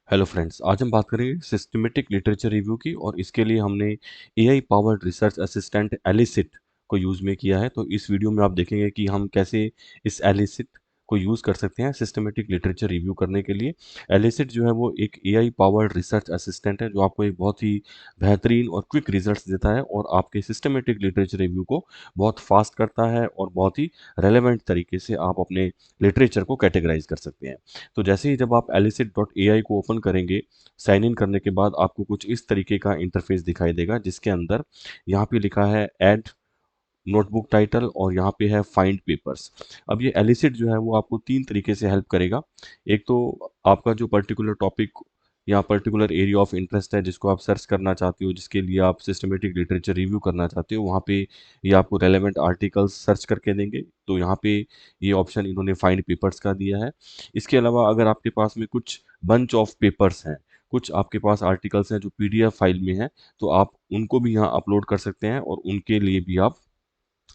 Hello friends, आज हम बात करेंगे सिस्टमेटिक लिटरेचर रिव्यू की। और इसके लिए हमने AI powered research assistant elicit को यूज़ में किया है। तो इस वीडियो में आप देखेंगे कि हम कैसे इस एलिसिट को यूज़ कर सकते हैं सिस्टमेटिक लिटरेचर रिव्यू करने के लिए। एलिसिट जो है वो एक एआई पावर्ड रिसर्च असिस्टेंट है जो आपको एक बहुत ही बेहतरीन और क्विक रिजल्ट्स देता है और आपके सिस्टमेटिक लिटरेचर रिव्यू को बहुत फास्ट करता है और बहुत ही रेलेवेंट तरीके से आप अपने लिटरेचर को कैटेगराइज कर सकते हैं। तो जैसे ही जब आप elicit.ai को ओपन करेंगे, साइन इन करने के बाद आपको कुछ इस तरीके का इंटरफेस दिखाई देगा, जिसके अंदर यहाँ पे लिखा है ऐड नोटबुक टाइटल और यहाँ पे है फाइंड पेपर्स। अब ये एलिसिट जो है वो आपको तीन तरीके से हेल्प करेगा। एक तो आपका जो पर्टिकुलर टॉपिक या पर्टिकुलर एरिया ऑफ इंटरेस्ट है जिसको आप सर्च करना चाहते हो, जिसके लिए आप सिस्टमेटिक लिटरेचर रिव्यू करना चाहते हो, वहाँ पे ये आपको रेलेवेंट आर्टिकल्स सर्च करके देंगे। तो यहाँ पे ये ऑप्शन इन्होंने फाइंड पेपर्स का दिया है। इसके अलावा अगर आपके पास में कुछ बंच ऑफ पेपर्स हैं, कुछ आपके पास आर्टिकल्स हैं जो पीडीएफ फाइल में हैं, तो आप उनको भी यहाँ अपलोड कर सकते हैं और उनके लिए भी आप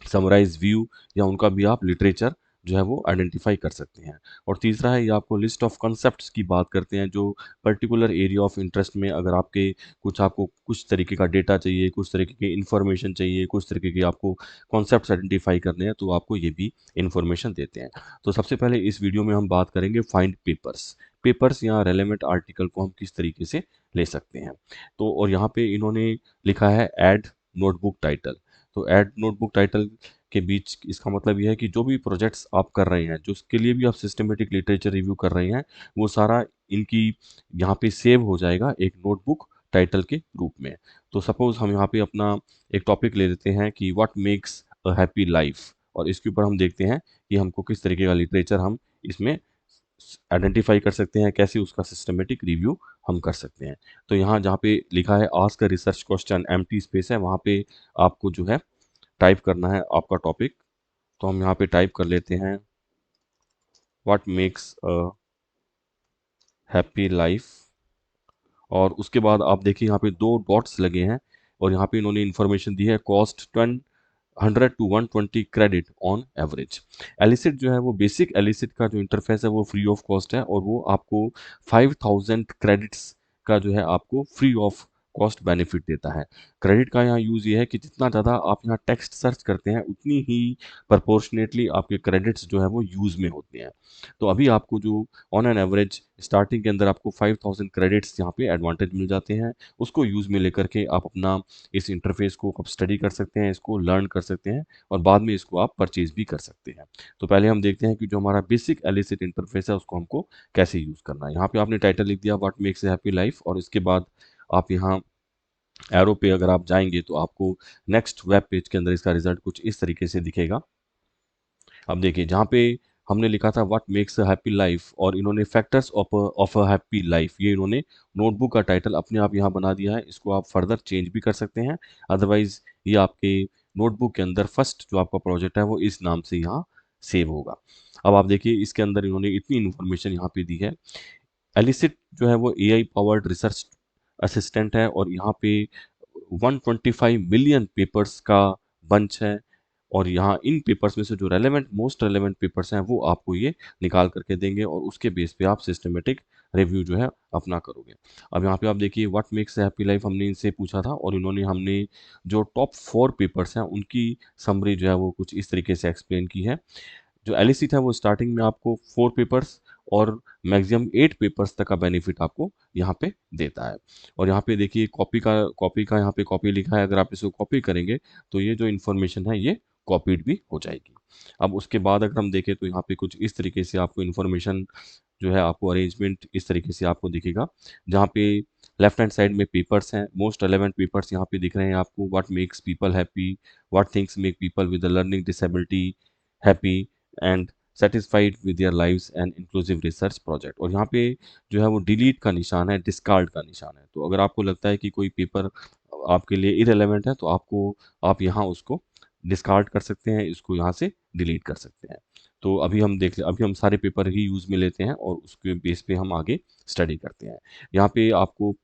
समराइज व्यू या उनका भी आप लिटरेचर जो है वो आइडेंटिफाई कर सकते हैं। और तीसरा है, ये आपको लिस्ट ऑफ कॉन्सेप्ट्स की बात करते हैं जो पर्टिकुलर एरिया ऑफ इंटरेस्ट में अगर आपको कुछ तरीके का डेटा चाहिए, कुछ तरीके की इंफॉर्मेशन चाहिए, कुछ तरीके की आपको कॉन्सेप्ट्स आइडेंटिफाई करने हैं, तो आपको ये भी इंफॉर्मेशन देते हैं। तो सबसे पहले इस वीडियो में हम बात करेंगे फाइंड पेपर्स। पेपर्स या रेलेवेंट आर्टिकल को हम किस तरीके से ले सकते हैं। तो और यहाँ पे इन्होंने लिखा है ऐड नोटबुक टाइटल। तो ऐड नोटबुक टाइटल के बीच इसका मतलब यह है कि जो भी प्रोजेक्ट्स आप कर रहे हैं, जो उसके लिए भी आप सिस्टमेटिक लिटरेचर रिव्यू कर रहे हैं, वो सारा इनकी यहाँ पे सेव हो जाएगा एक नोटबुक टाइटल के रूप में। तो सपोज हम यहाँ पे अपना एक टॉपिक ले लेते हैं कि what makes a happy life, और इसके ऊपर हम देखते हैं कि हमको किस तरीके का लिटरेचर हम इसमें आइडेंटिफाई कर सकते हैं, कैसे उसका सिस्टमेटिक रिव्यू हम कर सकते हैं। तो यहाँ जहाँ पे लिखा है ask a research question, empty space है, वहाँ पे आपको जो है टाइप करना है आपका टॉपिक। तो हम यहाँ पे टाइप कर लेते हैं what makes a happy life. और उसके बाद आप देखिए यहाँ पे दो डॉट्स लगे हैं और यहाँ पे इन्होंने इन्फॉर्मेशन दी है cost 100 to 120 credit on average. Elicit जो है वो बेसिक एलिसिट का जो इंटरफेस है वो फ्री ऑफ कॉस्ट है और वो आपको 5000 क्रेडिट्स का जो है आपको फ्री ऑफ कॉस्ट बेनिफिट देता है। क्रेडिट का यहाँ यूज़ ये है कि जितना ज़्यादा आप यहाँ टेक्स्ट सर्च करते हैं, उतनी ही प्रपोर्शनेटली आपके क्रेडिट्स जो है वो यूज़ में होते हैं। तो अभी आपको जो ऑन एन एवरेज स्टार्टिंग के अंदर आपको 5000 क्रेडिट्स यहाँ पे एडवांटेज मिल जाते हैं। उसको यूज़ में लेकर के आप अपना इस इंटरफेस को आप स्टडी कर सकते हैं, इसको लर्न कर सकते हैं और बाद में इसको आप परचेज भी कर सकते हैं। तो पहले हम देखते हैं कि जो हमारा बेसिक एलिसिट इंटरफेस है उसको हमको कैसे यूज़ करना है। यहाँ पे आपने टाइटल लिख दिया what makes a happy life, और इसके बाद आप यहाँ एरो पे अगर आप जाएंगे तो आपको नेक्स्ट वेब पेज के अंदर इसका रिजल्ट कुछ इस तरीके से दिखेगा। अब देखिए जहाँ पे हमने लिखा था what makes a happy life और इन्होंने factors of a happy life, ये इन्होंने नोटबुक का टाइटल अपने आप यहाँ बना दिया है। इसको आप फर्दर चेंज भी कर सकते हैं, अदरवाइज ये आपके नोटबुक के अंदर फर्स्ट जो आपका प्रोजेक्ट है वो इस नाम से यहाँ सेव होगा। अब आप देखिए इसके अंदर इन्होंने इतनी इन्फॉर्मेशन यहाँ पे दी है। एलिसिट जो है वो एआई पावर्ड रिसर्च असिस्टेंट है और यहाँ पे 125 मिलियन पेपर्स का बंच है। और यहाँ इन पेपर्स में से जो मोस्ट रेलेवेंट पेपर्स हैं वो आपको ये निकाल करके देंगे और उसके बेस पे आप सिस्टमेटिक रिव्यू जो है अपना करोगे। अब यहाँ पे आप देखिए व्हाट मेक्स हैप्पी लाइफ हमने इनसे पूछा था और इन्होंने हमने जो टॉप 4 पेपर्स हैं उनकी समरी जो है वो कुछ इस तरीके से एक्सप्लेन की है। जो एलिसिट है वो स्टार्टिंग में आपको 4 पेपर्स और मैक्सिमम 8 पेपर्स तक का बेनिफिट आपको यहाँ पे देता है। और यहाँ पे देखिए कॉपी का यहाँ पे कॉपी लिखा है, अगर आप इसको कॉपी करेंगे तो ये जो इन्फॉर्मेशन है ये कॉपीड भी हो जाएगी। अब उसके बाद अगर हम देखें तो यहाँ पे कुछ इस तरीके से आपको इन्फॉर्मेशन जो है आपको अरेंजमेंट इस तरीके से आपको दिखेगा, जहाँ पे लेफ्ट हैंड साइड में पेपर्स हैं, मोस्ट रेलेवेंट पेपर्स यहाँ पे दिख रहे हैं आपको। What makes people happy, what things make people with a learning disability happy and satisfied with their lives and inclusive research project. और यहाँ पे जो है वो डिलीट का निशान है, डिस्कार्ड का निशान है। तो अगर आपको लगता है कि कोई पेपर आपके लिए इरेलेवेंट है तो आप यहाँ उसको डिस्कार्ड कर सकते हैं, इसको यहाँ से डिलीट कर सकते हैं। तो अभी हम सारे पेपर ही यूज़ में लेते हैं और उसके बेस पे हम आगे स्टडी करते हैं। यहाँ पे आपको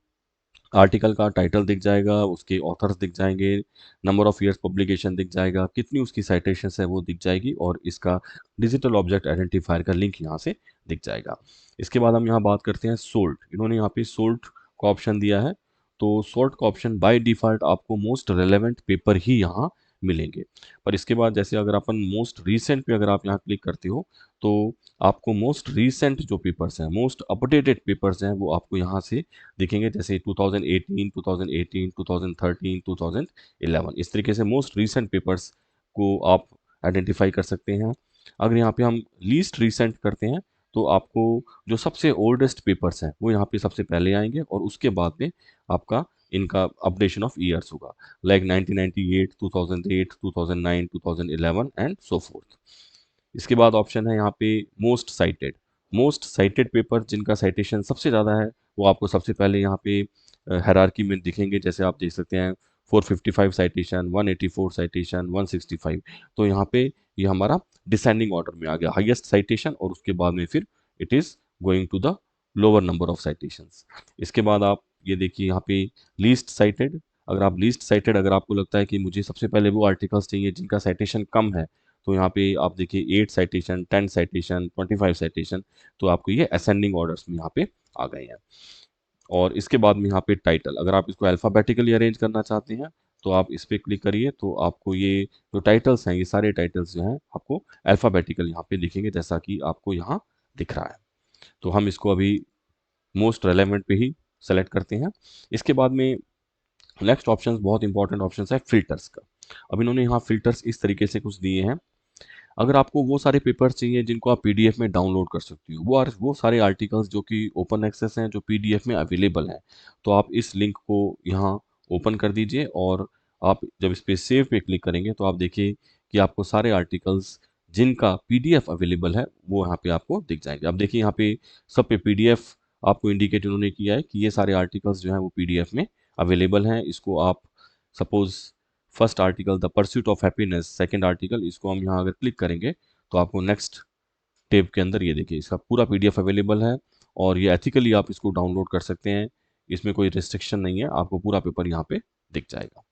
आर्टिकल का टाइटल दिख जाएगा, उसके ऑथर्स दिख जाएंगे, नंबर ऑफ ईयर्स पब्लिकेशन दिख जाएगा, कितनी उसकी साइटेशंस है वो दिख जाएगी, और इसका डिजिटल ऑब्जेक्ट आइडेंटिफायर का लिंक यहाँ से दिख जाएगा। इसके बाद हम यहाँ बात करते हैं सोल्ट। इन्होंने यहाँ पे सोल्ट का ऑप्शन दिया है, तो सोल्ट का ऑप्शन बाय डिफ़ॉल्ट आपको मोस्ट रेलेवेंट पेपर ही यहाँ मिलेंगे। पर इसके बाद जैसे अगर अपन मोस्ट रीसेंट पे अगर आप यहाँ क्लिक करते हो, तो आपको मोस्ट रीसेंट जो पेपर्स हैं, मोस्ट अपडेटेड पेपर्स हैं, वो आपको यहाँ से दिखेंगे, जैसे 2018, 2018, 2013, 2011, इस तरीके से मोस्ट रीसेंट पेपर्स को आप आइडेंटिफाई कर सकते हैं। अगर यहाँ पे हम लीस्ट रीसेंट करते हैं, तो आपको जो सबसे ओल्डेस्ट पेपर्स हैं वो यहाँ पे सबसे पहले आएंगे, और उसके बाद में आपका इनका अपडेशन ऑफ ईयर्स होगा, लाइक 1998, 2008, 2009, 2011 एंड सो फोर्थ। इसके बाद ऑप्शन है यहाँ पे most cited. Most cited paper जिनका साइटेशन सबसे ज़्यादा है, वो आपको सबसे पहले यहाँ पे हायरार्की में दिखेंगे, जैसे आप देख सकते हैं 455 साइटेशन, 184 साइटेशन, 165। तो यहाँ पे ये हमारा डिसेंडिंग ऑर्डर में आ गया, हाईएस्ट साइटेशन, और उसके बाद में फिर it is going to the lower number of citations. इसके बाद आप ये देखिए यहाँ पे लीस्ट साइटेड। अगर आप लीस्ट साइटेड, अगर आपको लगता है कि मुझे सबसे पहले वो आर्टिकल्स चाहिए जिनका साइटेशन कम है, तो यहाँ पे आप देखिए 8 साइटेशन, 10 साइटेशन, 25 साइटेशन, तो आपको ये असेंडिंग ऑर्डर्स में यहाँ पे आ गए हैं। और इसके बाद में यहाँ पे टाइटल, अगर आप इसको अल्फ़ाबेटिकली अरेंज करना चाहते हैं, तो आप इस पर क्लिक करिए, तो आपको ये जो टाइटल्स हैं, ये सारे टाइटल्स जो हैं आपको अल्फ़ाबेटिकल यहाँ पे दिखेंगे, जैसा कि आपको यहाँ दिख रहा है। तो हम इसको अभी मोस्ट रेलेवेंट पे ही सेलेक्ट करते हैं। इसके बाद में नेक्स्ट ऑप्शन बहुत इंपॉर्टेंट ऑप्शन है फिल्टर्स का। अब इन्होंने यहाँ फिल्टर्स इस तरीके से कुछ दिए हैं। अगर आपको वो सारे पेपर्स चाहिए जिनको आप पीडीएफ में डाउनलोड कर सकती हो, वो सारे आर्टिकल्स जो कि ओपन एक्सेस हैं, जो पीडीएफ में अवेलेबल हैं, तो आप इस लिंक को यहाँ ओपन कर दीजिए, और आप जब इस पे सेव पे क्लिक करेंगे, तो आप देखिए कि आपको सारे आर्टिकल्स जिनका पीडीएफ अवेलेबल है वो यहाँ पे आपको दिख जाएंगे। अब देखिए यहाँ पे सब पे पीडीएफ आपको इंडिकेट उन्होंने किया है कि ये सारे आर्टिकल्स जो हैं वो पीडीएफ में अवेलेबल हैं। इसको आप suppose first article the pursuit of happiness, second article, इसको हम यहाँ अगर क्लिक करेंगे, तो आपको नेक्स्ट टेब के अंदर ये देखिए इसका पूरा पीडीएफ अवेलेबल है, और ये एथिकली आप इसको डाउनलोड कर सकते हैं, इसमें कोई रिस्ट्रिक्शन नहीं है, आपको पूरा पेपर यहाँ पे दिख जाएगा।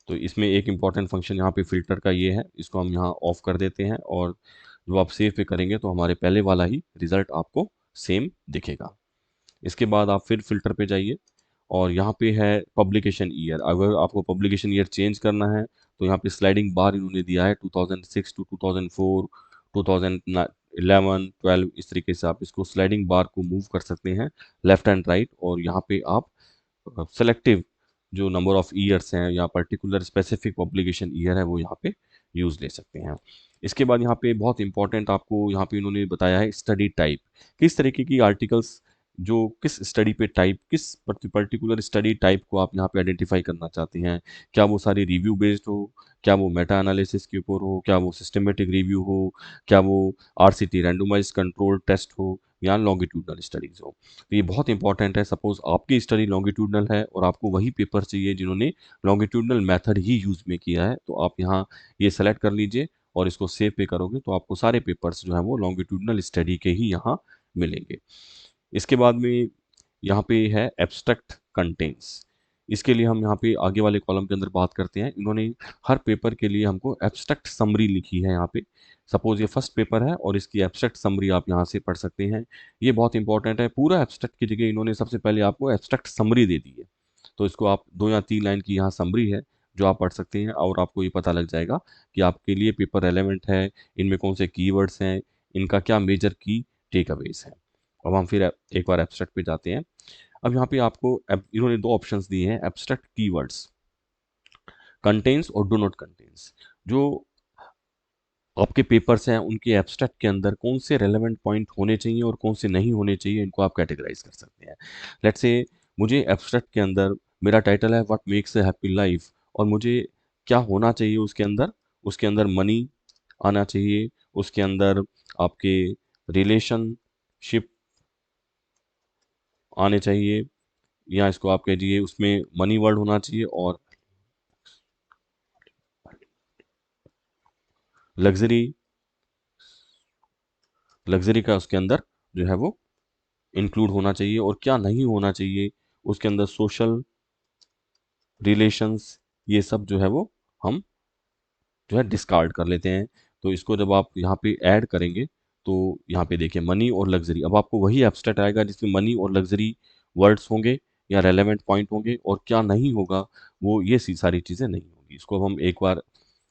तो इसमें एक इम्पॉर्टेंट फंक्शन यहाँ पे फिल्टर का ये है, इसको हम यहाँ ऑफ कर देते हैं, और जब आप सेव पे करेंगे तो हमारे पहले वाला ही रिजल्ट आपको सेम दिखेगा। इसके बाद आप फिर फिल्टर पे जाइए, और यहाँ पे है पब्लिकेशन ईयर। अगर आपको पब्लिकेशन ईयर चेंज करना है, तो यहाँ पे स्लाइडिंग बार इन्होंने दिया है 2006 टू 2004, 2011, 12, इस तरीके से आप इसको स्लाइडिंग बार को मूव कर सकते हैं लेफ्ट एंड राइट, और यहाँ पे आप सेलेक्टिव जो नंबर ऑफ ईयर्स हैं या पर्टिकुलर स्पेसिफिक पब्लिकेशन ईयर है वो यहाँ पे यूज़ ले सकते हैं। इसके बाद यहाँ पे बहुत इंपॉर्टेंट आपको यहाँ पे इन्होंने बताया है स्टडी टाइप, किस तरीके की आर्टिकल्स, जो किस स्टडी पे टाइप, किस पर्टिकुलर स्टडी टाइप को आप यहाँ पे आइडेंटिफाई करना चाहते हैं। क्या वो सारी रिव्यू बेस्ड हो, क्या वो मेटा एनालिसिस के ऊपर हो, क्या वो सिस्टमेटिक रिव्यू हो, क्या वो आरसीटी रैंडमाइज्ड कंट्रोल टेस्ट हो, या लॉन्गिट्यूडनल स्टडीज हो। तो ये बहुत इंपॉर्टेंट है। सपोज आपकी स्टडी लॉन्गिट्यूडनल है और आपको वही पेपर चाहिए जिन्होंने लॉन्गिट्यूडनल मेथड ही यूज़ में किया है, तो आप यहाँ ये सेलेक्ट कर लीजिए, और इसको सेव पे करोगे तो आपको सारे पेपर्स जो हैं वो लॉन्गिट्यूडनल स्टडी के ही यहाँ मिलेंगे। इसके बाद में यहाँ पे है एब्स्ट्रैक्ट कंटेंट्स। इसके लिए हम यहाँ पे आगे वाले कॉलम के अंदर बात करते हैं। इन्होंने हर पेपर के लिए हमको एब्स्ट्रैक्ट समरी लिखी है यहाँ पे। सपोज ये फर्स्ट पेपर है और इसकी एब्स्ट्रैक्ट समरी आप यहाँ से पढ़ सकते हैं। ये बहुत इंपॉर्टेंट है। पूरा एब्स्ट्रैक्ट की जगह इन्होंने सबसे पहले आपको एब्स्ट्रैक्ट समरी दे दी है, तो इसको आप 2 या 3 लाइन की यहाँ समरी है जो आप पढ़ सकते हैं, और आपको ये पता लग जाएगा कि आपके लिए पेपर रेलेवेंट है, इनमें कौन से कीवर्ड्स हैं, इनका क्या मेजर की टेक अवेज है। अब हम फिर एक बार एब्स्ट्रैक्ट पे जाते हैं। अब यहाँ पे आपको इन्होंने दो ऑप्शंस दिए हैं, एब्स्ट्रैक्ट कीवर्ड्स, कंटेन्स और डू नॉट कंटेन्स। जो आपके पेपर्स हैं उनके एब्स्ट्रैक्ट के अंदर कौन से रेलेवेंट पॉइंट होने चाहिए और कौन से नहीं होने चाहिए, इनको आप कैटेगराइज कर सकते हैं। लेट्स से मुझे एब्स्ट्रैक्ट के अंदर मेरा टाइटल है what makes a happy life, और मुझे क्या होना चाहिए उसके अंदर मनी आना चाहिए, उसके अंदर आपके रिलेशनशिप आने चाहिए, या इसको आप कह दीजिए उसमें मनी वर्ड होना चाहिए, और लग्जरी लग्जरी का उसके अंदर जो है वो इंक्लूड होना चाहिए, और क्या नहीं होना चाहिए उसके अंदर सोशल रिलेशंस ये सब जो है वो हम जो है डिस्कार्ड कर लेते हैं। तो इसको जब आप यहाँ पे ऐड करेंगे तो यहाँ पे देखिए मनी और लग्जरी, अब आपको वही एब्स्ट्रैक्ट आएगा जिसमें मनी और लग्जरी वर्ड्स होंगे या रेलेवेंट पॉइंट होंगे, और क्या नहीं होगा वो ये सारी चीज़ें नहीं होंगी। इसको हम एक बार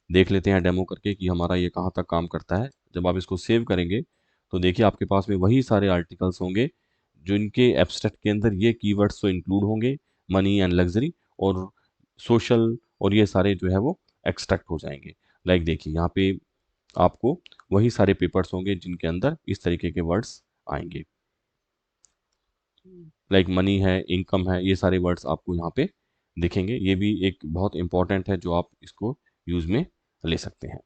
देख लेते हैं डेमो करके कि हमारा ये कहाँ तक काम करता है। जब आप इसको सेव करेंगे तो देखिए आपके पास में वही सारे आर्टिकल्स होंगे जो इनके एब्स्ट्रैक्ट के अंदर ये कीवर्ड्स तो इंक्लूड होंगे, मनी एंड लग्जरी और सोशल, और ये सारे जो है वो एक्सट्रैक्ट हो जाएंगे। लाइक देखिए यहाँ पे आपको वही सारे पेपर्स होंगे जिनके अंदर इस तरीके के वर्ड्स आएंगे, लाइक मनी है, इनकम है, ये सारे वर्ड्स आपको यहाँ पे दिखेंगे। ये भी एक बहुत इंपॉर्टेंट है जो आप इसको यूज़ में ले सकते हैं।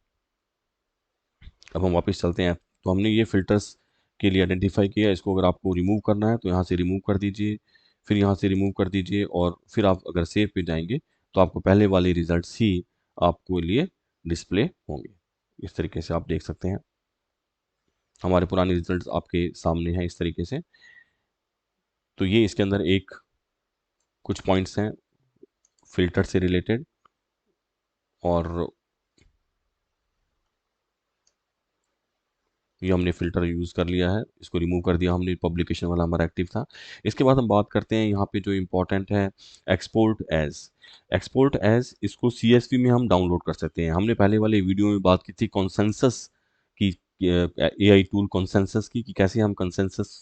अब हम वापस चलते हैं। तो हमने ये फिल्टर्स के लिए आइडेंटिफाई किया, इसको अगर आपको रिमूव करना है तो यहाँ से रिमूव कर दीजिए, फिर यहाँ से रिमूव कर दीजिए, और फिर आप अगर सेव पे जाएंगे तो आपको पहले वाले रिजल्ट्स ही आपको लिए डिस्प्ले होंगे। इस तरीके से आप देख सकते हैं हमारे पुराने रिजल्ट्स आपके सामने हैं इस तरीके से। तो ये इसके अंदर एक कुछ पॉइंट्स हैं फिल्टर से रिलेटेड, और ये हमने फ़िल्टर यूज़ कर लिया है, इसको रिमूव कर दिया हमने, पब्लिकेशन वाला हमारा एक्टिव था। इसके बाद हम बात करते हैं यहाँ पे जो इम्पोर्टेंट है, एक्सपोर्ट एज़। एक्सपोर्ट एज़ इसको सीएसवी में हम डाउनलोड कर सकते हैं। हमने पहले वाले वीडियो में बात की थी कॉन्सेंसस की, एआई टूल कॉन्सेंसस की, कि कैसे हम कॉन्सेंसस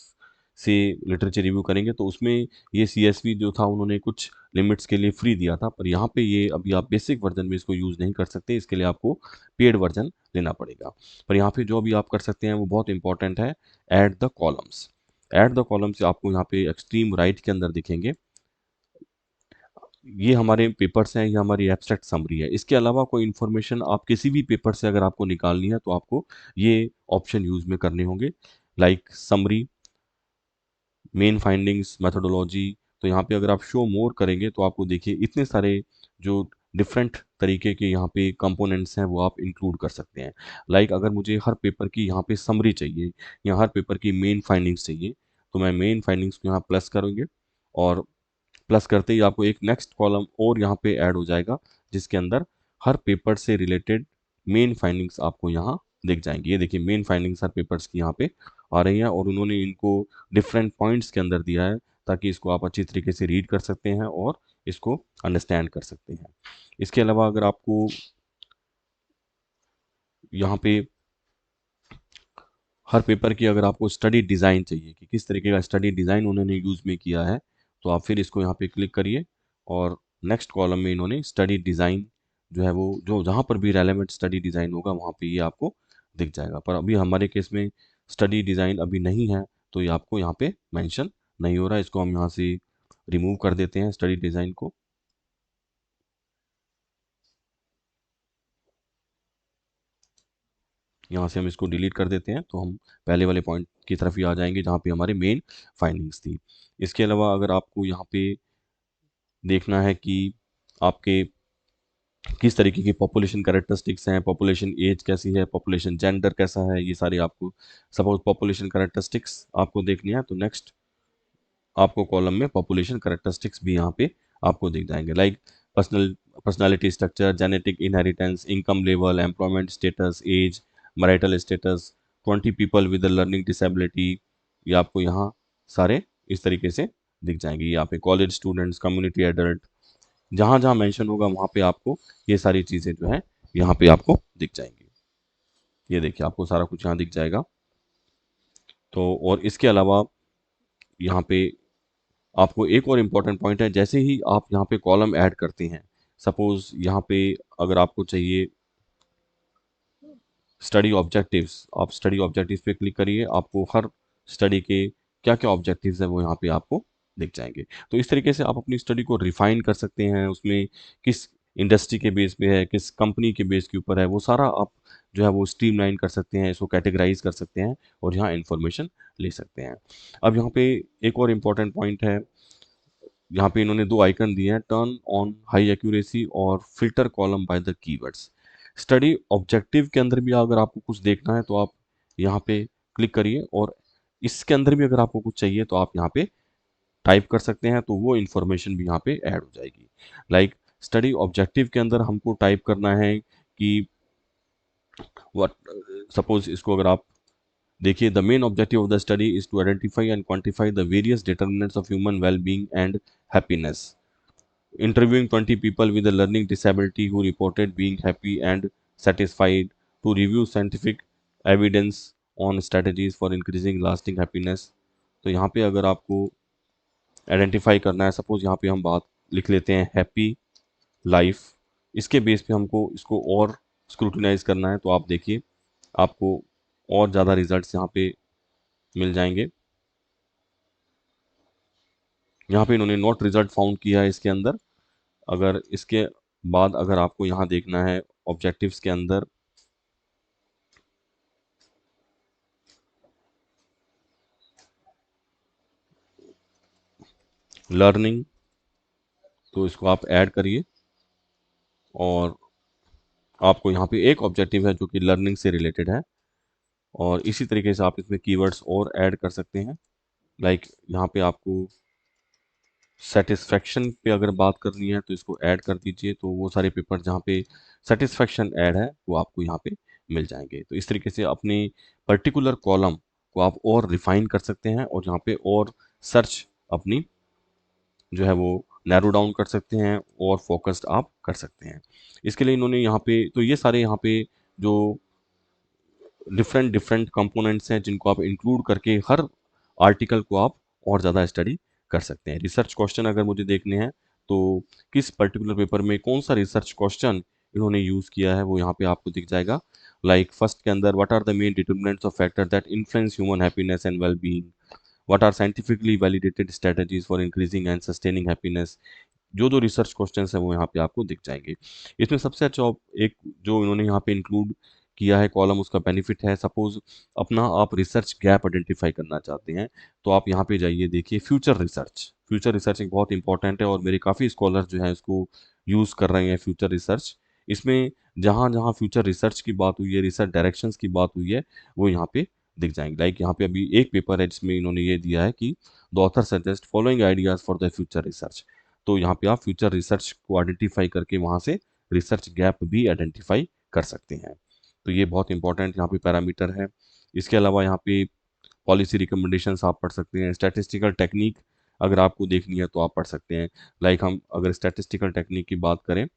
से लिटरेचर रिव्यू करेंगे। तो उसमें ये सीएसवी जो था उन्होंने कुछ लिमिट्स के लिए फ्री दिया था, पर यहाँ पे ये अभी आप बेसिक वर्जन में इसको यूज़ नहीं कर सकते, इसके लिए आपको पेड वर्जन लेना पड़ेगा। पर यहाँ पे जो अभी आप कर सकते हैं वो बहुत इंपॉर्टेंट है, add the columns. Add the columns आपको यहाँ पे एक्सट्रीम राइट के अंदर दिखेंगे। ये हमारे पेपर्स हैं, ये हमारी एब्स्ट्रैक्ट समरी है। इसके अलावा कोई इन्फॉर्मेशन आप किसी भी पेपर से अगर आपको निकालनी है तो आपको ये ऑप्शन यूज़ में करने होंगे, like summary, main findings, methodology. तो यहाँ पे अगर आप शो मोर करेंगे तो आपको देखिए इतने सारे जो डिफरेंट तरीके के यहाँ पे कंपोनेंट्स हैं वो आप इंक्लूड कर सकते हैं। लाइक अगर मुझे हर पेपर की यहाँ पे समरी चाहिए या हर पेपर की मेन फाइंडिंग्स चाहिए, तो मैं मेन फाइंडिंग्स को यहाँ प्लस करूँगे, और प्लस करते ही आपको एक नेक्स्ट कॉलम और यहाँ पे ऐड हो जाएगा जिसके अंदर हर पेपर से रिलेटेड मेन फाइंडिंग्स आपको यहाँ दिख जाएंगी। ये देखिए मेन फाइंडिंग्स हर पेपर्स की यहाँ पे आ रही हैं, और उन्होंने इनको डिफरेंट पॉइंट्स के अंदर दिया है ताकि इसको आप अच्छी तरीके से रीड कर सकते हैं और इसको अंडरस्टैंड कर सकते हैं। इसके अलावा अगर आपको यहाँ पे हर पेपर की अगर आपको स्टडी डिज़ाइन चाहिए कि किस तरीके का स्टडी डिज़ाइन उन्होंने यूज़ में किया है, तो आप फिर इसको यहाँ पे क्लिक करिए, और नेक्स्ट कॉलम में इन्होंने स्टडी डिज़ाइन जो है वो जो जहाँ पर भी रेलेवेंट स्टडी डिज़ाइन होगा वहाँ पे ये आपको दिख जाएगा। पर अभी हमारे केस में स्टडी डिज़ाइन अभी नहीं है, तो ये आपको यहाँ पे मेंशन नहीं हो रहा है। इसको हम यहाँ से रिमूव कर देते हैं स्टडी डिज़ाइन को। यहाँ से हम इसको डिलीट कर देते हैं, तो हम पहले वाले पॉइंट की तरफ ही आ जाएंगे जहाँ पे हमारे मेन फाइंडिंग्स थी। इसके अलावा अगर आपको यहाँ पे देखना है कि आपके किस तरीके की पॉपुलेशन कैरेक्टरिस्टिक्स हैं, पॉपुलेशन एज कैसी है, पॉपुलेशन जेंडर कैसा है, ये सारे आपको, सपोज पॉपुलेशन कैरेक्टरिस्टिक्स आपको देखनी है तो नेक्स्ट आपको कॉलम में पॉपुलेशन कैरेक्टरिस्टिक्स भी यहाँ पे आपको दिख जाएंगे, like personality structure, genetic inheritance, income level, employment status, age, marital status, 20 people with learning disability, ये आपको यहाँ सारे इस तरीके से दिख जाएंगे। यहाँ पे कॉलेज स्टूडेंट्स, कम्युनिटी एडल्ट, जहाँ जहाँ मेंशन होगा वहाँ पे आपको ये सारी चीज़ें जो है यहाँ पे आपको दिख जाएंगी। ये देखिए आपको सारा कुछ यहाँ दिख जाएगा। तो और इसके अलावा यहाँ पे आपको एक और इम्पॉर्टेंट पॉइंट है, जैसे ही आप यहाँ पे कॉलम ऐड करते हैं, सपोज यहाँ पे अगर आपको चाहिए स्टडी ऑब्जेक्टिव्स, आप स्टडी ऑब्जेक्टिव्स पे क्लिक करिए, आपको हर स्टडी के क्या क्या ऑब्जेक्टिव्स हैं वो यहाँ पे आपको दिख जाएंगे। तो इस तरीके से आप अपनी स्टडी को रिफाइन कर सकते हैं, उसमें किस इंडस्ट्री के बेस पे है, किस कंपनी के बेस के ऊपर है, वो सारा आप जो है वो स्ट्रीमलाइन कर सकते हैं, इसको कैटेगराइज कर सकते हैं और यहाँ इन्फॉर्मेशन ले सकते हैं। अब यहाँ पे एक और इम्पॉर्टेंट पॉइंट है, यहाँ पे इन्होंने दो आइकन दिए हैं, टर्न ऑन हाई एक्यूरेसी और filter column by the keywords. Study objective के अंदर भी अगर आपको कुछ देखना है तो आप यहाँ पे क्लिक करिए, और इसके अंदर भी अगर आपको कुछ चाहिए तो आप यहाँ पे टाइप कर सकते हैं तो वो इन्फॉर्मेशन भी यहाँ पे ऐड हो जाएगी। लाइक स्टडी ऑब्जेक्टिव के अंदर हमको टाइप करना है कि व्हाट, सपोज इसको अगर आप देखिए, the main objective of the study is to identify and quantify the various determinants of human well being and happiness, interviewing 20 people with a learning disability who reported being happy and satisfied, to review scientific evidence on strategies for increasing lasting happiness। तो यहाँ पे अगर आपको identify करना है, suppose यहाँ पे हम बात लिख लेते हैं हैप्पी लाइफ, इसके बेस पे हमको इसको और स्क्रूटिनाइज करना है, तो आप देखिए आपको और ज़्यादा रिजल्ट्स यहाँ पे मिल जाएंगे। यहाँ पे इन्होंने नॉट रिजल्ट फाउंड किया है इसके अंदर। अगर इसके बाद अगर आपको यहाँ देखना है ऑब्जेक्टिव्स के अंदर लर्निंग, तो इसको आप ऐड करिए और आपको यहाँ पे एक ऑब्जेक्टिव है जो कि लर्निंग से रिलेटेड है, और इसी तरीके से आप इसमें कीवर्ड्स और ऐड कर सकते हैं। लाइक यहाँ पे आपको सेटिस्फेक्शन पे अगर बात करनी है तो इसको ऐड कर दीजिए, तो वो सारे पेपर जहाँ पे सेटिस्फेक्शन ऐड है वो आपको यहाँ पे मिल जाएंगे। तो इस तरीके से अपने पर्टिकुलर कॉलम को आप और रिफाइन कर सकते हैं और यहाँ पे और सर्च अपनी जो है वो नैरो डाउन कर सकते हैं और फोकस्ड आप कर सकते हैं। इसके लिए इन्होंने यहाँ पे, तो ये सारे यहाँ पे जो डिफरेंट डिफरेंट कंपोनेंट्स हैं जिनको आप इंक्लूड करके हर आर्टिकल को आप और ज़्यादा स्टडी कर सकते हैं। रिसर्च क्वेश्चन अगर मुझे देखने हैं तो किस पर्टिकुलर पेपर में कौन सा रिसर्च क्वेश्चन इन्होंने यूज़ किया है वो यहाँ पे आपको दिख जाएगा। लाइक फर्स्ट के अंदर, what are the main determinants of factor that influence human happiness and well being, what are scientifically validated strategies for increasing and sustaining happiness. जो जो रिसर्च क्वेश्चंस हैं वो यहाँ पे आपको दिख जाएंगे। इसमें सबसे अच्छा एक जो इन्होंने यहाँ पे इंक्लूड किया है कॉलम, उसका बेनिफिट है, सपोज अपना आप रिसर्च गैप आइडेंटिफाई करना चाहते हैं तो आप यहाँ पे जाइए, देखिए फ्यूचर रिसर्च। फ्यूचर रिसर्च एक बहुत इंपॉर्टेंट है और मेरे काफ़ी स्कॉलर जो हैं इसको यूज़ कर रहे हैं फ्यूचर रिसर्च। इसमें जहाँ जहाँ फ्यूचर रिसर्च की बात हुई है, रिसर्च डायरेक्शंस की बात हुई है, वो यहाँ पे दिख जाएंगे। लाइक यहाँ पे अभी एक पेपर है जिसमें इन्होंने ये दिया है कि the author suggest following ideas for the future research. तो यहाँ पे आप फ्यूचर रिसर्च को आइडेंटिफाई करके वहाँ से रिसर्च गैप भी आइडेंटिफाई कर सकते हैं। तो ये बहुत इंपॉर्टेंट यहाँ पे पैरामीटर है। इसके अलावा यहाँ पे पॉलिसी रिकमेंडेशंस आप पढ़ सकते हैं। स्टैटिस्टिकल टेक्निक अगर आपको देखनी है तो आप पढ़ सकते हैं। लाइक हम अगर स्टैटिस्टिकल टेक्निक की बात करें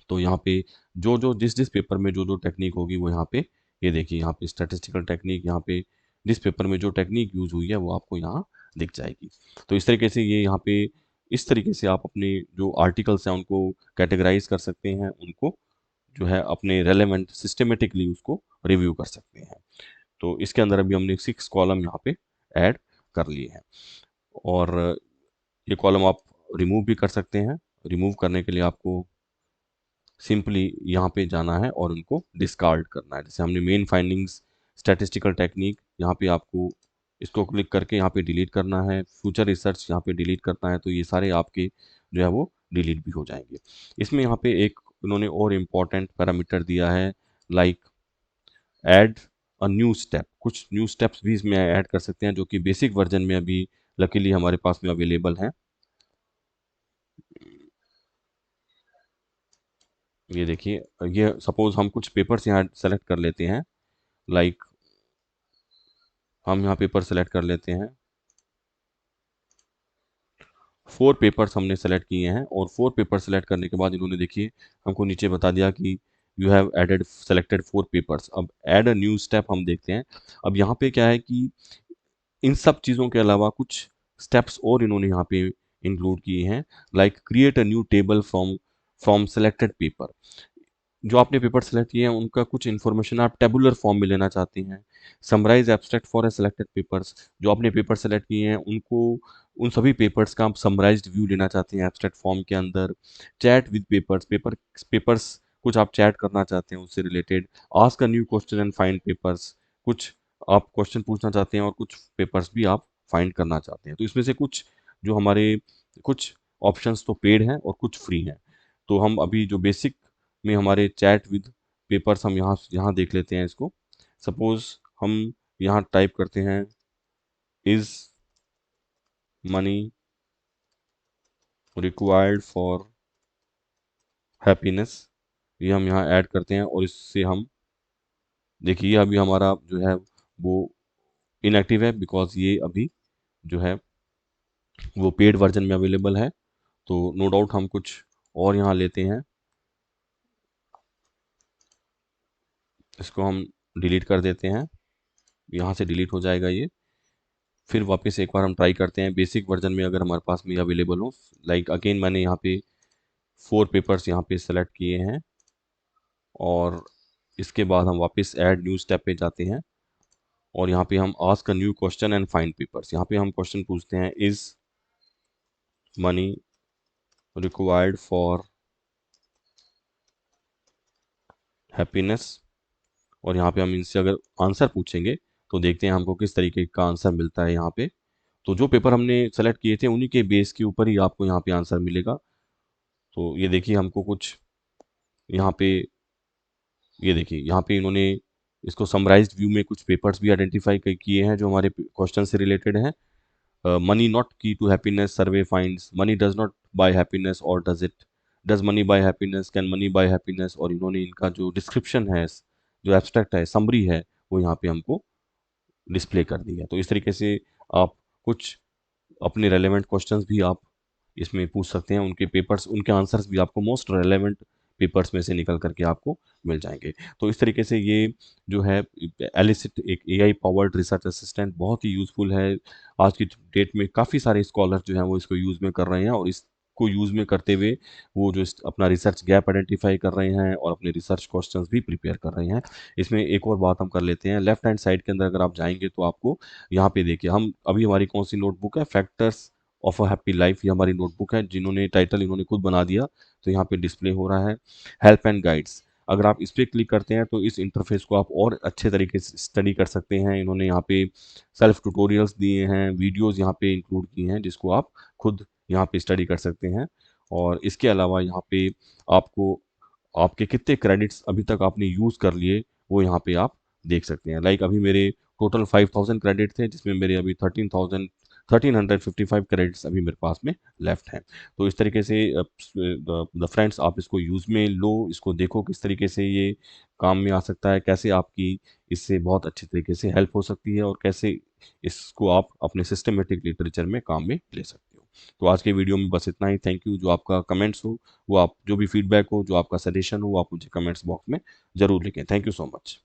तो यहाँ पे जो जो जिस जिस पेपर में जो जो टेक्निक होगी वो यहाँ पे, ये देखिए यहाँ पे स्टैटिस्टिकल टेक्निक, यहाँ पे जिस पेपर में जो टेक्निक यूज हुई है वो आपको यहाँ दिख जाएगी। तो इस तरीके से ये यहाँ पे इस तरीके से आप अपने जो आर्टिकल्स हैं उनको कैटेगराइज कर सकते हैं, उनको जो है अपने रेलेवेंट सिस्टमेटिकली उसको रिव्यू कर सकते हैं। तो इसके अंदर अभी हमने 6 कॉलम यहाँ पे ऐड कर लिए हैं, और ये कॉलम आप रिमूव भी कर सकते हैं। रिमूव करने के लिए आपको सिंपली यहाँ पे जाना है और उनको डिस्कार्ड करना है। जैसे हमने मेन फाइंडिंग्स स्टैटिस्टिकल टेक्निक, यहाँ पे आपको इसको क्लिक करके यहाँ पे डिलीट करना है, फ्यूचर रिसर्च यहाँ पे डिलीट करना है, तो ये सारे आपके जो है वो डिलीट भी हो जाएंगे। इसमें यहाँ पे एक उन्होंने और इम्पॉर्टेंट पैरामीटर दिया है, like add a new step. कुछ न्यू स्टेप्स भी इसमें ऐड कर सकते हैं जो कि बेसिक वर्जन में अभी लकीली हमारे पास में अवेलेबल हैं। ये देखिए, ये सपोज हम कुछ पेपर्स यहाँ सेलेक्ट कर लेते हैं। लाइक हम यहाँ पेपर सेलेक्ट कर लेते हैं, 4 पेपर्स हमने सेलेक्ट किए हैं, और 4 पेपर सेलेक्ट करने के बाद इन्होंने देखिए हमको नीचे बता दिया कि you have added selected 4 papers. अब ऐड अ न्यू स्टेप हम देखते हैं। अब यहाँ पे क्या है कि इन सब चीज़ों के अलावा कुछ स्टेप्स और इन्होंने यहाँ पे इंक्लूड किए हैं। Like create a new table from from selected paper. जो आपने पेपर सेलेक्ट किए हैं उनका कुछ इन्फॉर्मेशन आप टेबुलर फॉर्म में लेना चाहते हैं। Summarize abstract for a selected papers. जो आपने पेपर सेलेक्ट किए हैं उनको, उन सभी पेपर्स का आप समराइज्ड व्यू लेना चाहते हैं एब्स्ट्रैक्ट फॉर्म के अंदर। चैट विद पेपर्स, पेपर्स कुछ आप चैट करना चाहते हैं उससे related. Ask a new question and find papers. कुछ आप क्वेश्चन पूछना चाहते हैं और कुछ पेपर्स भी आप फाइंड करना चाहते हैं। तो इसमें से कुछ जो हमारे कुछ ऑप्शंस तो पेड हैं और कुछ फ्री हैं। तो हम अभी जो बेसिक में हमारे चैट विद पेपर्स, हम यहाँ यहाँ देख लेते हैं इसको। सपोज हम यहाँ टाइप करते हैं is money required for happiness, ये हम यहाँ ऐड करते हैं और इससे हम देखिए अभी हमारा जो है वो इनएक्टिव है, बिकॉज ये अभी जो है वो पेड वर्जन में अवेलेबल है। तो नो डाउट हम कुछ और यहाँ लेते हैं, इसको हम डिलीट कर देते हैं, यहाँ से डिलीट हो जाएगा ये। फिर वापस एक बार हम ट्राई करते हैं बेसिक वर्जन में, अगर हमारे पास में अवेलेबल हो। लाइक अगेन मैंने यहाँ पे 4 पेपर्स यहाँ पे सेलेक्ट किए हैं और इसके बाद हम वापस ऐड न्यू स्टेप पे जाते हैं और यहाँ पे हम ask a new question and find papers, यहाँ पे हम क्वेश्चन पूछते हैं is money required for happiness, और यहाँ पे हम इनसे अगर आंसर पूछेंगे तो देखते हैं हमको किस तरीके का आंसर मिलता है यहाँ पे। तो जो पेपर हमने सेलेक्ट किए थे उन्हीं के बेस के ऊपर ही आपको यहाँ पे आंसर मिलेगा। तो ये देखिए हमको कुछ यहाँ पे, ये देखिए यहाँ पे इन्होंने इसको समराइज्ड व्यू में कुछ पेपर्स भी आइडेंटिफाई किए हैं जो हमारे क्वेश्चन से रिलेटेड हैं। Money not key to happiness, survey finds money does not buy happiness और does it, does money buy happiness, can money buy happiness, और इन्होंने इनका जो डिस्क्रिप्शन है, जो एब्स्ट्रैक्ट है, समरी है, वो यहाँ पे हमको डिस्प्ले कर दी है। तो इस तरीके से आप कुछ अपने रेलेवेंट क्वेश्चंस भी आप इसमें पूछ सकते हैं, उनके पेपर्स, उनके आंसर्स भी आपको मोस्ट रेलेवेंट पेपर्स में से निकल करके आपको मिल जाएंगे। तो इस तरीके से ये जो है एलिसिट एक एआई पावर्ड रिसर्च असिस्टेंट बहुत ही यूज़फुल है। आज की डेट में काफ़ी सारे स्कॉलर जो हैं वो इसको यूज़ में कर रहे हैं और इसको यूज़ में करते हुए वो जो अपना रिसर्च गैप आइडेंटिफाई कर रहे हैं और अपने रिसर्च क्वेश्चंस भी प्रिपेयर कर रहे हैं। इसमें एक और बात हम कर लेते हैं, लेफ्ट हैंड साइड के अंदर अगर आप जाएंगे तो आपको यहाँ पे देखिए हम अभी हमारी कौन सी नोटबुक है, factors of a happy life, ये हमारी नोटबुक है, जिन्होंने टाइटल इन्होंने खुद बना दिया, तो यहाँ पे डिस्प्ले हो रहा है। हेल्प एंड गाइड्स, अगर आप इस पर क्लिक करते हैं तो इस इंटरफेस को आप और अच्छे तरीके से स्टडी कर सकते हैं। इन्होंने यहाँ पे सेल्फ ट्यूटोरियल्स दिए हैं, वीडियोस यहाँ पे इंक्लूड किए हैं जिसको आप खुद यहाँ पे स्टडी कर सकते हैं। और इसके अलावा यहाँ पे आपको आपके कितने क्रेडिट्स अभी तक आपने यूज़ कर लिए वो यहाँ पे आप देख सकते हैं। लाइक अभी मेरे टोटल 5000 क्रेडिट थे, जिसमें मेरे अभी 13,155 क्रेडिट्स अभी मेरे पास में लेफ्ट हैं। तो इस तरीके से द फ्रेंड्स आप इसको यूज़ में लो, इसको देखो किस तरीके से ये काम में आ सकता है, कैसे आपकी इससे बहुत अच्छी तरीके से हेल्प हो सकती है और कैसे इसको आप अपने सिस्टमेटिक लिटरेचर में काम में ले सकते हो। तो आज के वीडियो में बस इतना ही। Thank you. जो आपका कमेंट्स हो, वो आप जो भी फीडबैक हो, जो आपका सजेशन हो, वो आप मुझे कमेंट्स बॉक्स में ज़रूर लिखें। Thank you so much.